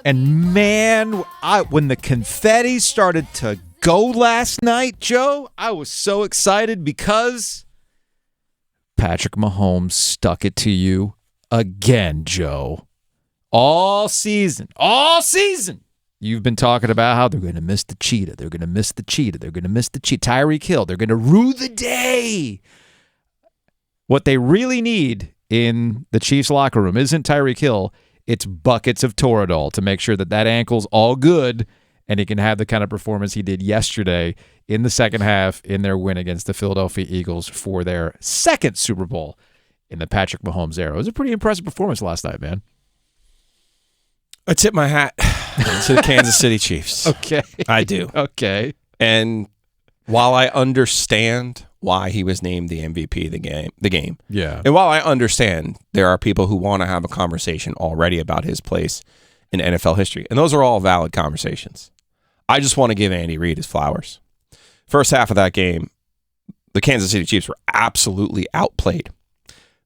And man, when the confetti started to go last night, Joe, I was so excited because Patrick Mahomes stuck it to you again, Joe. All season, you've been talking about how they're going to miss the cheetah. They're going to miss the cheetah. They're going to miss the cheetah. Tyreek Hill. They're going to rue the day. What they really need in the Chiefs locker room isn't Tyreek Hill. It's buckets of Toradol to make sure that ankle's all good and he can have the kind of performance he did yesterday in the second half in their win against the Philadelphia Eagles for their second Super Bowl in the Patrick Mahomes era. It was a pretty impressive performance last night, man. I tip my hat to the Kansas City Chiefs. Okay. I do. Okay. And while I understand why he was named the MVP of the game. Yeah. And while I understand there are people who want to have a conversation already about his place in NFL history, and those are all valid conversations, I just want to give Andy Reid his flowers. First half of that game, the Kansas City Chiefs were absolutely outplayed.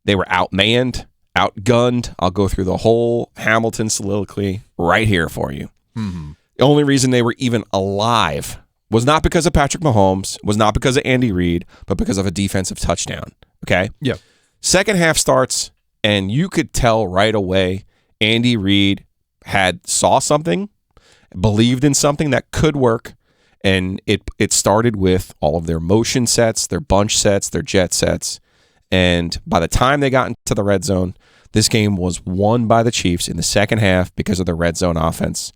They were outmanned, outgunned. I'll go through the whole Hamilton soliloquy right here for you. Mm-hmm. The only reason they were even alive was not because of Patrick Mahomes, was not because of Andy Reid, but because of a defensive touchdown. Okay? Yeah. Second half starts, and you could tell right away Andy Reid saw something, believed in something that could work, and it started with all of their motion sets, their bunch sets, their jet sets. And by the time they got into the red zone, this game was won by the Chiefs in the second half because of the red zone offense.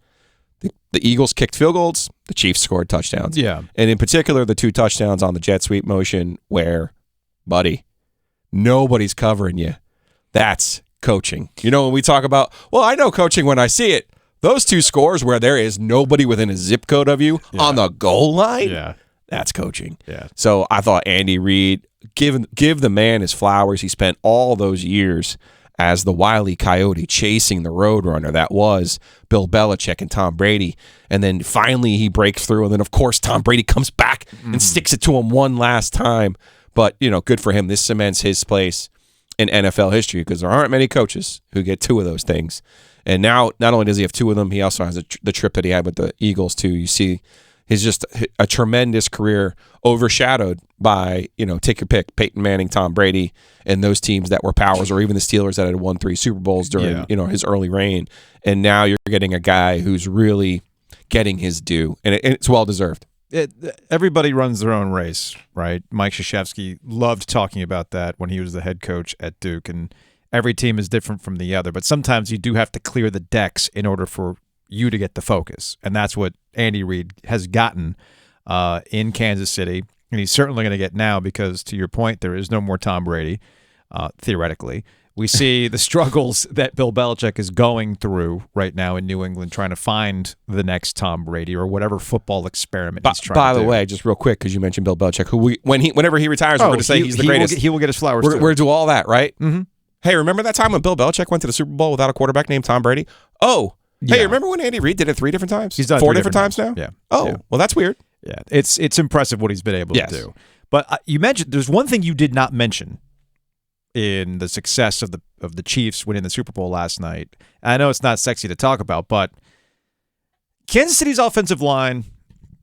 The Eagles kicked field goals. The Chiefs scored touchdowns. Yeah. And in particular, the 2 touchdowns on the jet sweep motion where, buddy, nobody's covering you. That's coaching. You know, when we talk about, well, I know coaching when I see it. Those 2 scores where there is nobody within a zip code of you on the goal line, that's coaching. Yeah. So I thought Andy Reid, give the man his flowers. He spent all those years as the Wile E. Coyote chasing the Roadrunner that was Bill Belichick and Tom Brady. And then finally he breaks through. And then, of course, Tom Brady comes back and sticks it to him one last time. But, you know, good for him. This cements his place in NFL history because there aren't many coaches who get 2 of those things. And now, not only does he have 2 of them, he also has the trip that he had with the Eagles, too. You see, he's just a tremendous career overshadowed by, you know, take your pick, Peyton Manning, Tom Brady, and those teams that were powers, or even the Steelers that had won 3 Super Bowls during, you know, his early reign. And now you're getting a guy who's really getting his due, and it's well-deserved. Everybody runs their own race, right? Mike Krzyzewski loved talking about that when he was the head coach at Duke, and every team is different from the other, but sometimes you do have to clear the decks in order for you to get the focus, and that's what Andy Reid has gotten in Kansas City, and he's certainly going to get now because, to your point, there is no more Tom Brady, theoretically. We see the struggles that Bill Belichick is going through right now in New England, trying to find the next Tom Brady or whatever football experiment he's trying to do. By the way, just real quick, because you mentioned Bill Belichick, who whenever he retires, we're going to say he's the greatest. He will get his flowers. We're going to do all that, right? Mm-hmm. Hey, remember that time when Bill Belichick went to the Super Bowl without a quarterback named Tom Brady? Oh, yeah. Hey, remember when Andy Reid did it 3 different times? He's done 4 different times now? Yeah. Oh, yeah. Well, that's weird. Yeah, it's impressive what he's been able to do. But you mentioned there's one thing you did not mention in the success of the Chiefs winning the Super Bowl last night. I know it's not sexy to talk about, but Kansas City's offensive line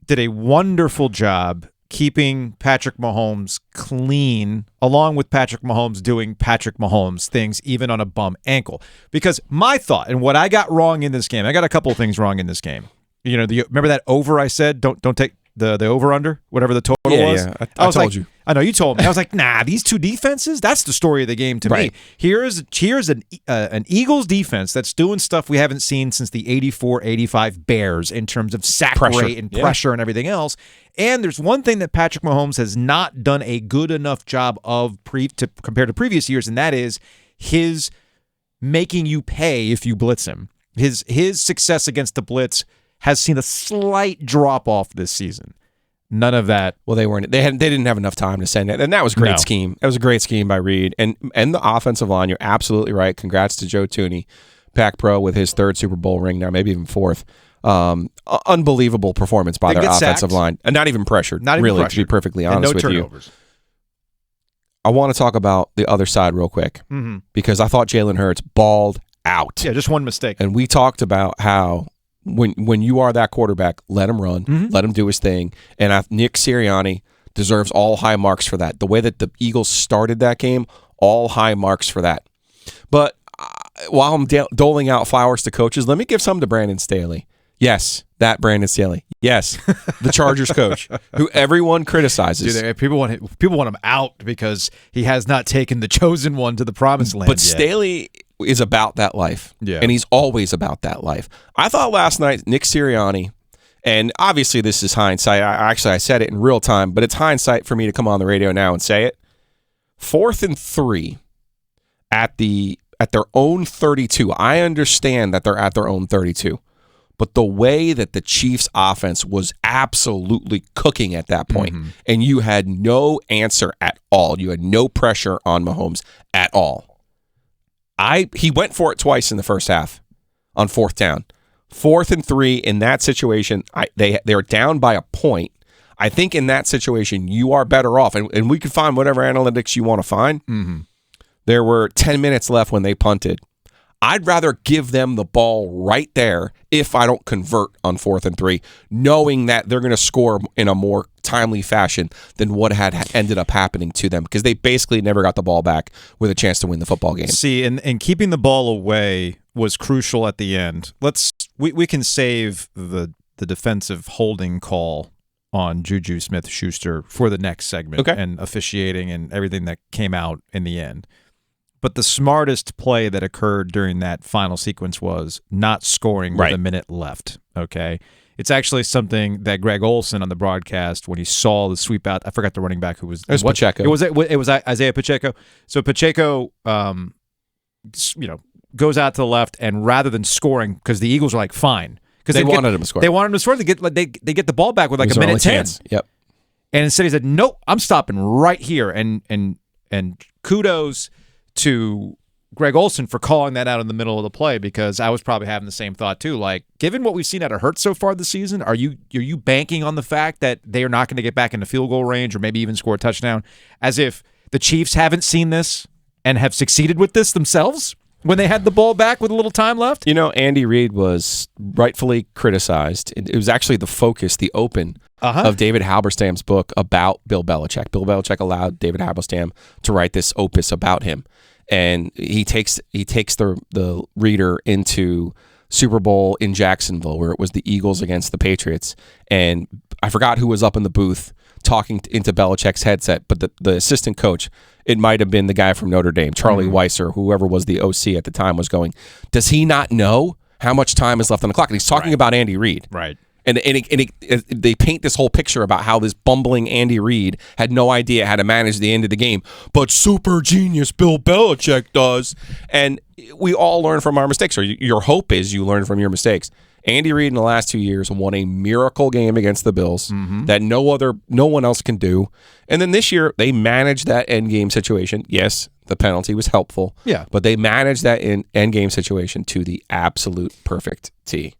did a wonderful job keeping Patrick Mahomes clean, along with Patrick Mahomes doing Patrick Mahomes things, even on a bum ankle. Because my thought, and what I got wrong in this game, I got a couple of things wrong in this game. You know, remember that over I said, don't take the over-under, whatever the total was? Yeah, I told you. I know, you told me. I was like, nah, these 2 defenses, that's the story of the game to me. Here's an Eagles defense that's doing stuff we haven't seen since the 84-85 Bears in terms of sack rate and pressure and everything else. And there's one thing that Patrick Mahomes has not done a good enough job of compared to previous years, and that is his making you pay if you blitz him. His success against the blitz has seen a slight drop-off this season. None of that. Well, they didn't have enough time to send it, and that was a great scheme. That was a great scheme by Reid, and the offensive line. You're absolutely right. Congrats to Joe Thuney, Pac Pro with his 3rd Super Bowl ring now, maybe even 4th. Unbelievable performance by their offensive line, and not even pressured. To be perfectly honest with turnovers. You. I want to talk about the other side real quick because I thought Jalen Hurts balled out. Yeah, just one mistake. And we talked about how when you are that quarterback, let him run, let him do his thing. And Nick Sirianni deserves all high marks for that. The way that the Eagles started that game, all high marks for that. But while I'm doling out flowers to coaches, let me give some to Brandon Staley. Yes, that Brandon Staley. Yes, the Chargers coach, who everyone criticizes. Dude, people want him out because he has not taken the chosen one to the promised land. But Staley is about that life, and he's always about that life. I thought last night Nick Sirianni, and obviously this is hindsight. I said it in real time, but it's hindsight for me to come on the radio now and say it. 4th and 3 at their own 32. I understand that they're at their own 32. But the way that the Chiefs offense was absolutely cooking at that point, and you had no answer at all. You had no pressure on Mahomes at all. He went for it twice in the first half on 4th down. 4th and 3 in that situation, they're down by a point. I think in that situation, you are better off. And we could find whatever analytics you want to find. There were 10 minutes left when they punted. I'd rather give them the ball right there if I don't convert on 4th and 3, knowing that they're going to score in a more timely fashion than what had ended up happening to them, because they basically never got the ball back with a chance to win the football game. See, and keeping the ball away was crucial at the end. We can save the defensive holding call on Juju Smith-Schuster for the next segment, and officiating and everything that came out in the end. But the smartest play that occurred during that final sequence was not scoring with a minute left, okay? It's actually something that Greg Olsen on the broadcast, when he saw the sweep out, I forgot the running back who was... It was Pacheco. It was Isaiah Pacheco. So Pacheco, goes out to the left, and rather than scoring, because the Eagles are like, fine. Because they wanted him to score. They wanted him to score. They get the ball back with like a minute 10. Yep. And instead he said, nope, I'm stopping right here. And kudos to Greg Olsen for calling that out in the middle of the play, because I was probably having the same thought too. Like, given what we've seen out of Hurts so far this season, are you banking on the fact that they are not going to get back into field goal range or maybe even score a touchdown, as if the Chiefs haven't seen this and have succeeded with this themselves when they had the ball back with a little time left? You know, Andy Reid was rightfully criticized. It was actually the focus, the open of David Halberstam's book about Bill Belichick. Bill Belichick allowed David Halberstam to write this opus about him. And he takes the reader into Super Bowl in Jacksonville, where it was the Eagles against the Patriots. And I forgot who was up in the booth talking into Belichick's headset, but the assistant coach, it might have been the guy from Notre Dame, Charlie Weisser, whoever was the OC at the time, was going, does he not know how much time is left on the clock? And he's talking about Andy Reid. Right. And they paint this whole picture about how this bumbling Andy Reid had no idea how to manage the end of the game, but super genius Bill Belichick does. And we all learn from our mistakes, or your hope is you learn from your mistakes. Andy Reid in the last 2 years won a miracle game against the Bills that no one else can do. And then this year they managed that end game situation. Yes, the penalty was helpful. Yeah, but they managed that end game situation to the absolute perfect T.